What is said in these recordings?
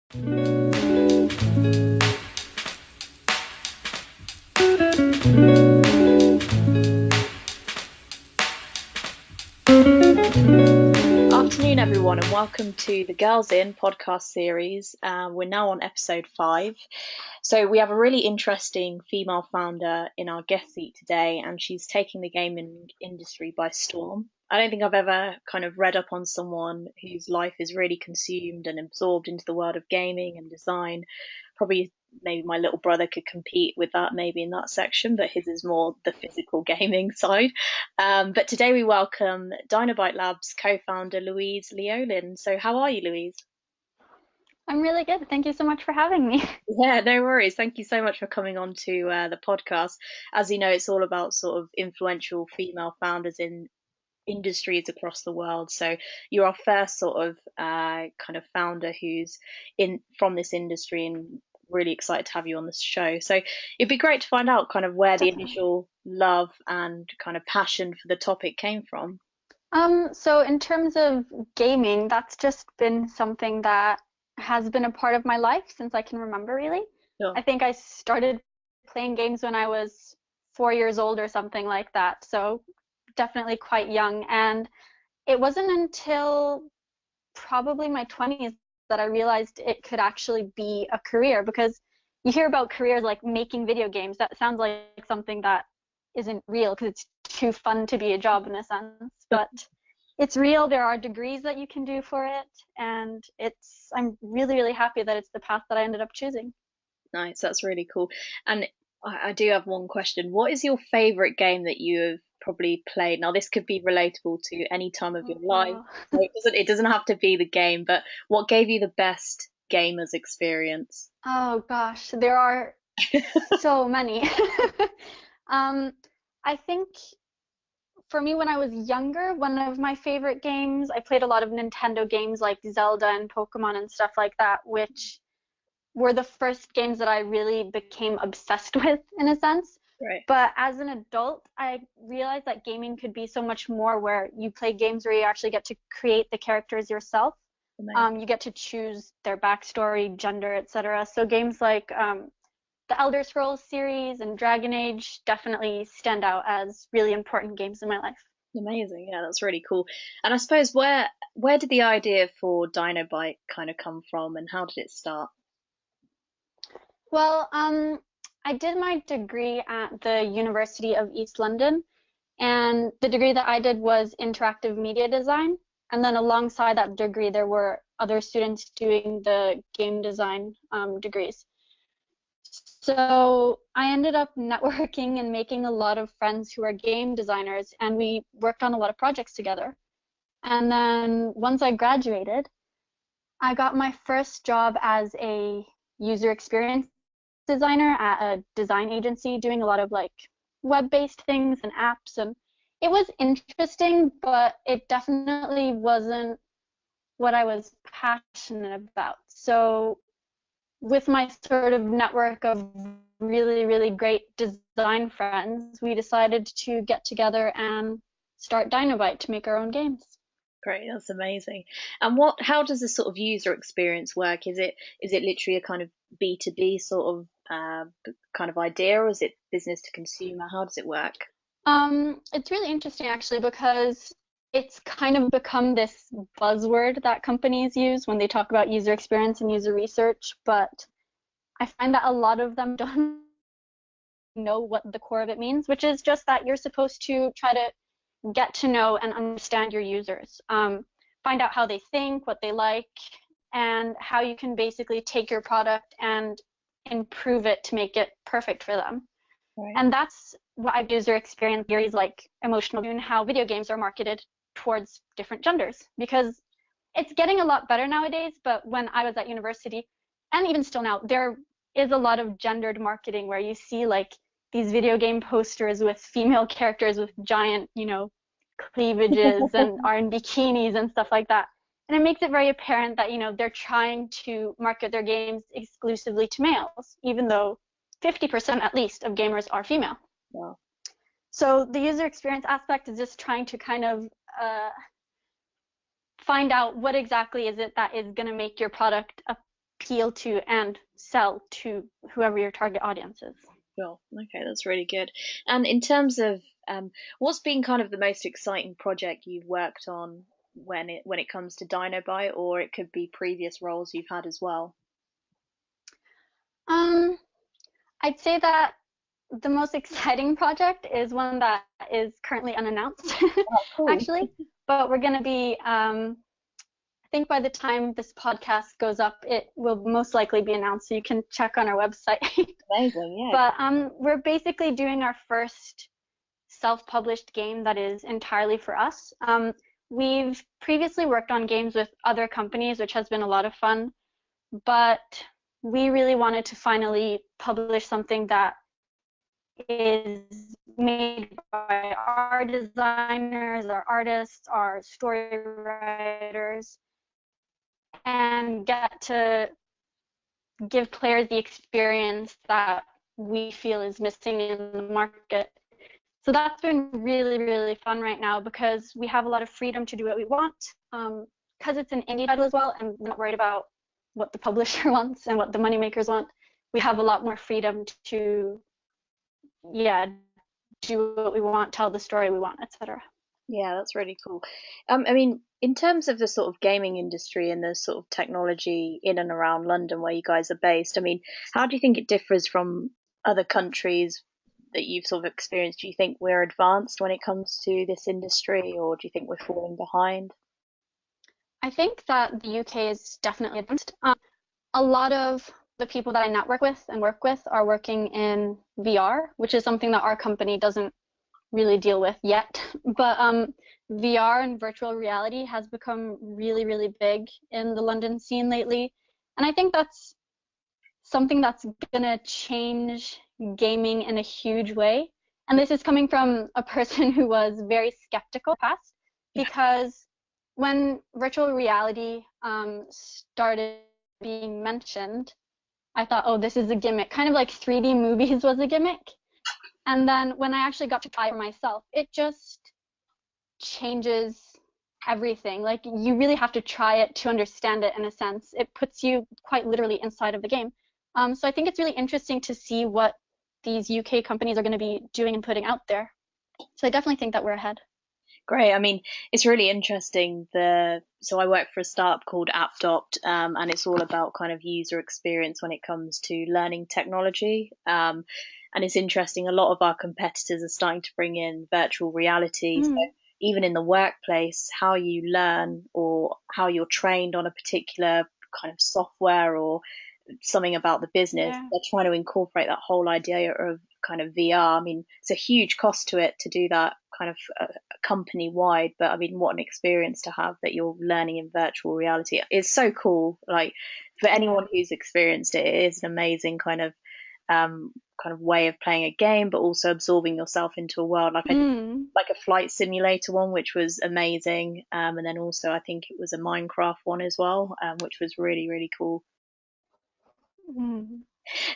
Afternoon, everyone, and welcome to the Girls In podcast series. We're now on episode 5. So, we have a really interesting female founder in our guest seat today, and she's taking the gaming industry by storm. I don't think I've ever kind of read up on someone whose life is really consumed and absorbed into the world of gaming and design. Probably maybe my little brother could compete with that, maybe in that section, but his is more the physical gaming side. But today we welcome DinoByte Labs co-founder Louise Leolin. So how are you, Louise? I'm really good. Thank you so much for having me. Yeah, no worries. Thank you so much for coming on to the podcast. As you know, it's all about sort of influential female founders in industries across the world. So you're our first sort of kind of founder who's in from this industry, and really excited to have you on this show. So it'd be great to find out kind of where the Definitely. initial love and kind of passion for the topic came from. So in terms of gaming, that's just been something that has been a part of my life since I can remember, really. Sure. I think I started playing games when I was 4 years old or something like that. So definitely quite young. And it wasn't until probably my 20s that I realized it could actually be a career because you hear about careers like making video games. That sounds like something that isn't real because it's too fun to be a job in a sense. But it's real. There are degrees that you can do for it. And I'm really, really happy that it's the path that I ended up choosing. Nice, that's really cool. And I do have one question. What is your favorite game that you have probably played? Now, this could be relatable to any time of your life. Oh, So it doesn't have to be the game, but what gave you the best gamers experience? oh gosh, there are so many. um, I think for me, when I was younger, one of my favorite games, I played a lot of Nintendo games like Zelda and Pokemon and stuff like that, which were the first games that I really became obsessed with in a sense. Right. But as an adult, I realized that gaming could be so much more where you play games where you actually get to create the characters yourself. Amazing. You get to choose their backstory, gender, etc. So games like the Elder Scrolls series and Dragon Age definitely stand out as really important games in my life. Amazing. Yeah, that's really cool. And I suppose where did the idea for DinoByte kind of come from, and how did it start? Well, I did my degree at the University of East London, and the degree that I did was interactive media design. And then alongside that degree, there were other students doing the game design degrees. So I ended up networking and making a lot of friends who are game designers, and we worked on a lot of projects together. And then once I graduated, I got my first job as a user experience designer at a design agency doing a lot of like web-based things and apps, and it was interesting, but it definitely wasn't what I was passionate about. So with my sort of network of really, really great design friends, we decided to get together and start DinoByte to make our own games. Great, that's amazing. And how does the sort of user experience work? Is it literally a kind of B2B sort of kind of idea, or is it business to consumer? How does it work? It's really interesting actually because it's kind of become this buzzword that companies use when they talk about user experience and user research, but I find that a lot of them don't know what the core of it means, which is just that you're supposed to try to get to know and understand your users, find out how they think, what they like, and how you can basically take your product and improve it to make it perfect for them. Right. And that's what I've user experience theories like emotional and how video games are marketed towards different genders because it's getting a lot better nowadays. But when I was at university, and even still now, there is a lot of gendered marketing where you see like these video game posters with female characters with giant, cleavages and are in bikinis and stuff like that. And it makes it very apparent that, they're trying to market their games exclusively to males, even though 50% at least of gamers are female. Wow. So the user experience aspect is just trying to kind of find out what exactly is it that is going to make your product appeal to and sell to whoever your target audience is. Sure. Okay, that's really good. And in terms of what's been kind of the most exciting project you've worked on when it comes to DinoByte, or it could be previous roles you've had as well? Um, I'd say that the most exciting project is one that is currently unannounced, Oh, cool. actually. But we're going to be, I think by the time this podcast goes up, it will most likely be announced, so you can check on our website. Amazing, yeah. But we're basically doing our first self-published game that is entirely for us. We've previously worked on games with other companies, which has been a lot of fun, but we really wanted to finally publish something that is made by our designers, our artists, our story writers, and get to give players the experience that we feel is missing in the market. So that's been really, really fun right now because we have a lot of freedom to do what we want. Because it's an indie title as well, and we're not worried about what the publisher wants and what the moneymakers want. We have a lot more freedom to, yeah, do what we want, tell the story we want, etc. Yeah, that's really cool. I mean, in terms of the sort of gaming industry and the sort of technology in and around London where you guys are based, I mean, how do you think it differs from other countries that you've sort of experienced? Do you think we're advanced when it comes to this industry, or do you think we're falling behind? I think that the UK is definitely advanced. A lot of the people that I network with and work with are working in VR, which is something that our company doesn't really deal with yet. But VR and virtual reality has become really, really big in the London scene lately. And I think that's something that's going to change gaming in a huge way. And this is coming from a person who was very skeptical in the past, because when virtual reality started being mentioned, I thought, oh, this is a gimmick, kind of like 3D movies was a gimmick. And then when I actually got to try it for myself, it just changes everything. Like, you really have to try it to understand it in a sense. It puts you quite literally inside of the game. So I think it's really interesting to see what these UK companies are going to be doing and putting out there. So I definitely think that we're ahead. Great. I mean, it's really interesting. So I work for a startup called AppDopt, and it's all about kind of user experience when it comes to learning technology. And it's interesting. A lot of our competitors are starting to bring in virtual reality. So Mm, even in the workplace, how you learn or how you're trained on a particular kind of software or something about the business, yeah. they're trying to incorporate that whole idea of kind of VR. I mean, it's a huge cost to it to do that kind of company wide, but I mean, what an experience to have that you're learning in virtual reality. It's so cool. Like, for Yeah. anyone who's experienced it, it is an amazing kind of way of playing a game, but also absorbing yourself into a world. Like I did Mm, like a flight simulator one, which was amazing, and then also I think it was a Minecraft one as well, which was really really cool. mm,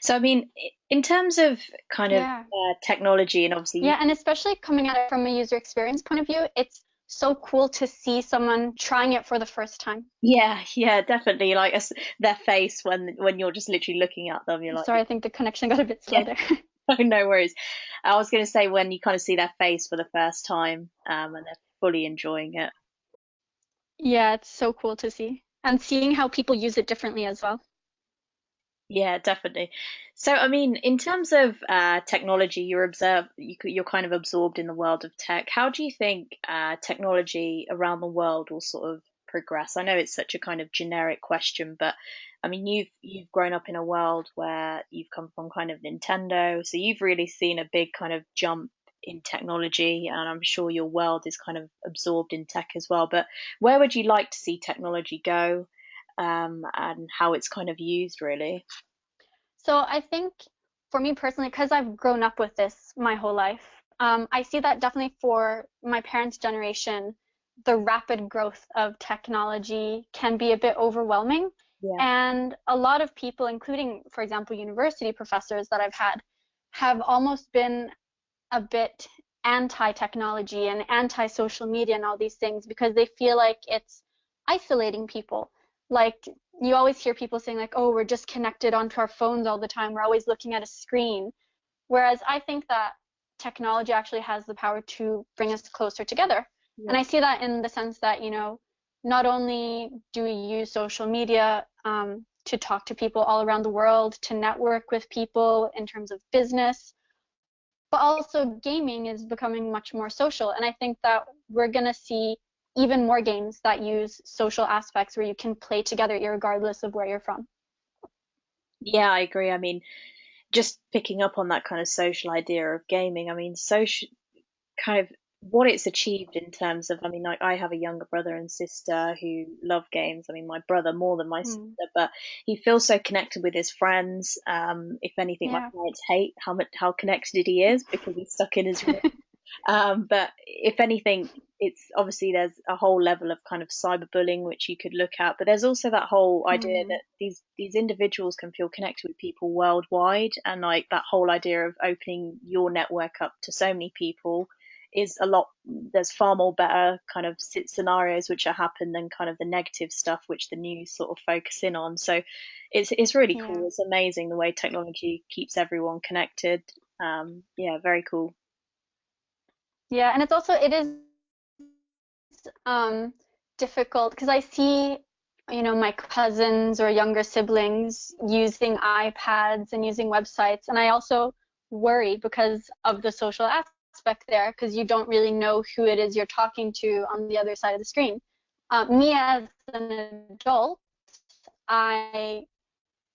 So, I mean, in terms of kind of yeah. technology, and obviously, Yeah, and especially coming at it from a user experience point of view, it's so cool to see someone trying it for the first time. yeah, yeah, definitely, like their face when you're just literally looking at them, you're like, Sorry, I think the connection got a bit yeah, slow there. no worries. I was going to say when you kind of see their face for the first time, and they're fully enjoying it. Yeah, it's so cool to see. And seeing how people use it differently as well. Yeah, definitely. So, I mean, in terms of technology, you're kind of absorbed in the world of tech. How do you think technology around the world will sort of progress? I know it's such a kind of generic question, but I mean, you've grown up in a world where you've come from kind of Nintendo, so you've really seen a big kind of jump in technology, and I'm sure your world is kind of absorbed in tech as well. But where would you like to see technology go, and how it's kind of used, really? So I think for me personally, because I've grown up with this my whole life, I see that definitely for my parents' generation, the rapid growth of technology can be a bit overwhelming. Yeah. And a lot of people, including, for example, university professors that I've had, have almost been a bit anti-technology and anti-social media and all these things because they feel like it's isolating people. Like, you always hear people saying like, oh, we're just connected onto our phones all the time. We're always looking at a screen. Whereas I think that technology actually has the power to bring us closer together. Yeah. And I see that in the sense that, you know, not only do we use social media to talk to people all around the world, to network with people in terms of business, but also gaming is becoming much more social. And I think that we're going to see even more games that use social aspects where you can play together regardless of where you're from. Yeah, I agree. I mean, just picking up on that kind of social idea of gaming, I mean, social kind of what it's achieved in terms of, I mean, I have a younger brother and sister who love games. I mean, my brother more than my sister, Mm. but he feels so connected with his friends. If anything, my Yeah. parents hate how connected he is because he's stuck in his room. But if anything, it's obviously there's a whole level of kind of cyberbullying which you could look at, but there's also that whole idea Mm. that these individuals can feel connected with people worldwide, and like that whole idea of opening your network up to so many people is a lot. There's far more better kind of scenarios which are happen than kind of the negative stuff which the news sort of focus in on. So it's really Yeah. cool. It's amazing the way technology keeps everyone connected. Yeah, very cool. Yeah, and it is um, difficult because I see, you know, my cousins or younger siblings using iPads and using websites, and I also worry because of the social aspect there, because you don't really know who it is you're talking to on the other side of the screen. Me as an adult, I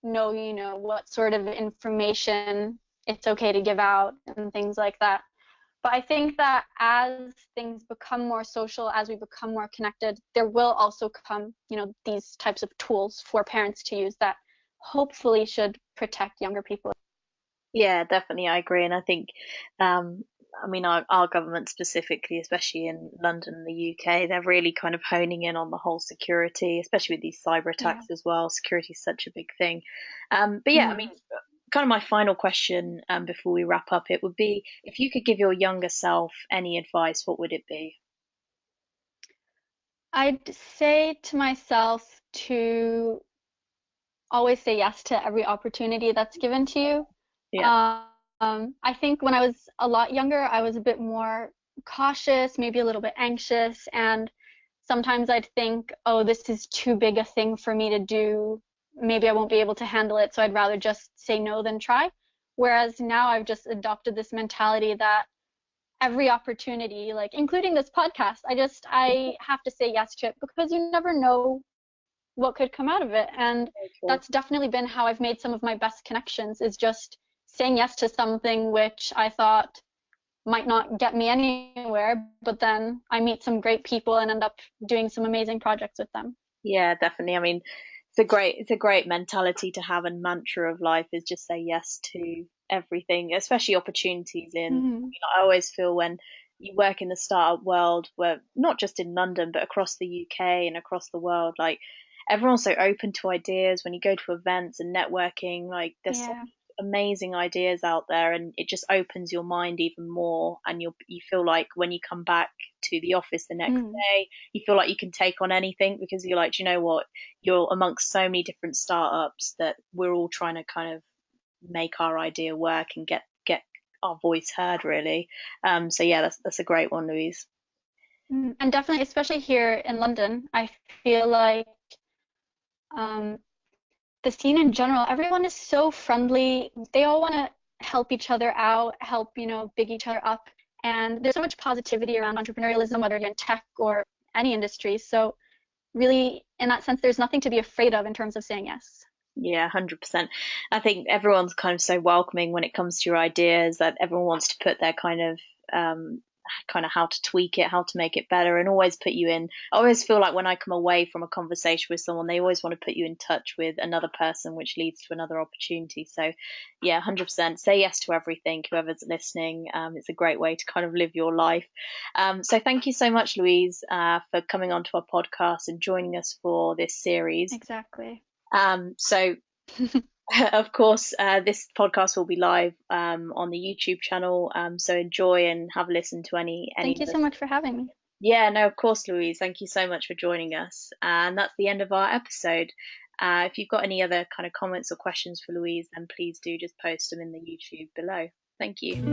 know, you know, what sort of information it's okay to give out and things like that. But I think that as things become more social, as we become more connected, there will also come, you know, these types of tools for parents to use that hopefully should protect younger people. Yeah, definitely, I agree, and I think, um, I mean, our government specifically, especially in London and the UK, they're really kind of honing in on the whole security, especially with these cyber Yeah. attacks as well. Security is such a big thing. But yeah, I Mm. mean, kind of my final question, before we wrap up, it would be if you could give your younger self any advice, what would it be? I'd say to myself to always say yes to every opportunity that's given to you. Yeah, I think when I was a lot younger, I was a bit more cautious, maybe a little bit anxious, and sometimes I'd think, oh, this is too big a thing for me to do. Maybe I won't be able to handle it, so I'd rather just say no than try. Whereas now I've just adopted this mentality that every opportunity, like including this podcast, I have to say yes to it because you never know what could come out of it. And very true. that's definitely been how I've made some of my best connections is just saying yes to something which I thought might not get me anywhere, but then I meet some great people and end up doing some amazing projects with them. Yeah, definitely. I mean, it's a great mentality to have, and mantra of life is just say yes to everything, especially opportunities in. I Mm-hmm. mean, I always feel when you work in the startup world, where not just in London but across the UK and across the world, like everyone's so open to ideas. When you go to events and networking, like there's so Yeah. amazing ideas out there, and it just opens your mind even more, and you feel like when you come back to the office the next Mm. day you feel like you can take on anything because you're like, "Do you know what, you're amongst so many different startups that we're all trying to kind of make our idea work and get our voice heard, really." So yeah, that's a great one, Louise. And definitely, especially here in London, I feel like um, the scene in general, everyone is so friendly. They all want to help each other out, help, you know, big each other up. And there's so much positivity around entrepreneurialism, whether you're in tech or any industry. So, really, in that sense, there's nothing to be afraid of in terms of saying yes. Yeah, 100%. I think everyone's kind of so welcoming when it comes to your ideas, that everyone wants to put their um, kind of how to tweak it, how to make it better, and always put you in. I always feel like when I come away from a conversation with someone, they always want to put you in touch with another person, which leads to another opportunity. So, yeah, 100%. Say yes to everything, whoever's listening. It's a great way to kind of live your life. So, thank you so much, Louise, for coming onto our podcast and joining us for this series. Exactly. So of course, this podcast will be live on the YouTube channel. So enjoy and have a listen to any Thank of you the. so much for having me. Yeah, no, of course, Louise. Thank you so much for joining us. And that's the end of our episode. If you've got any other kind of comments or questions for Louise, then please do just post them in the YouTube below. Thank you.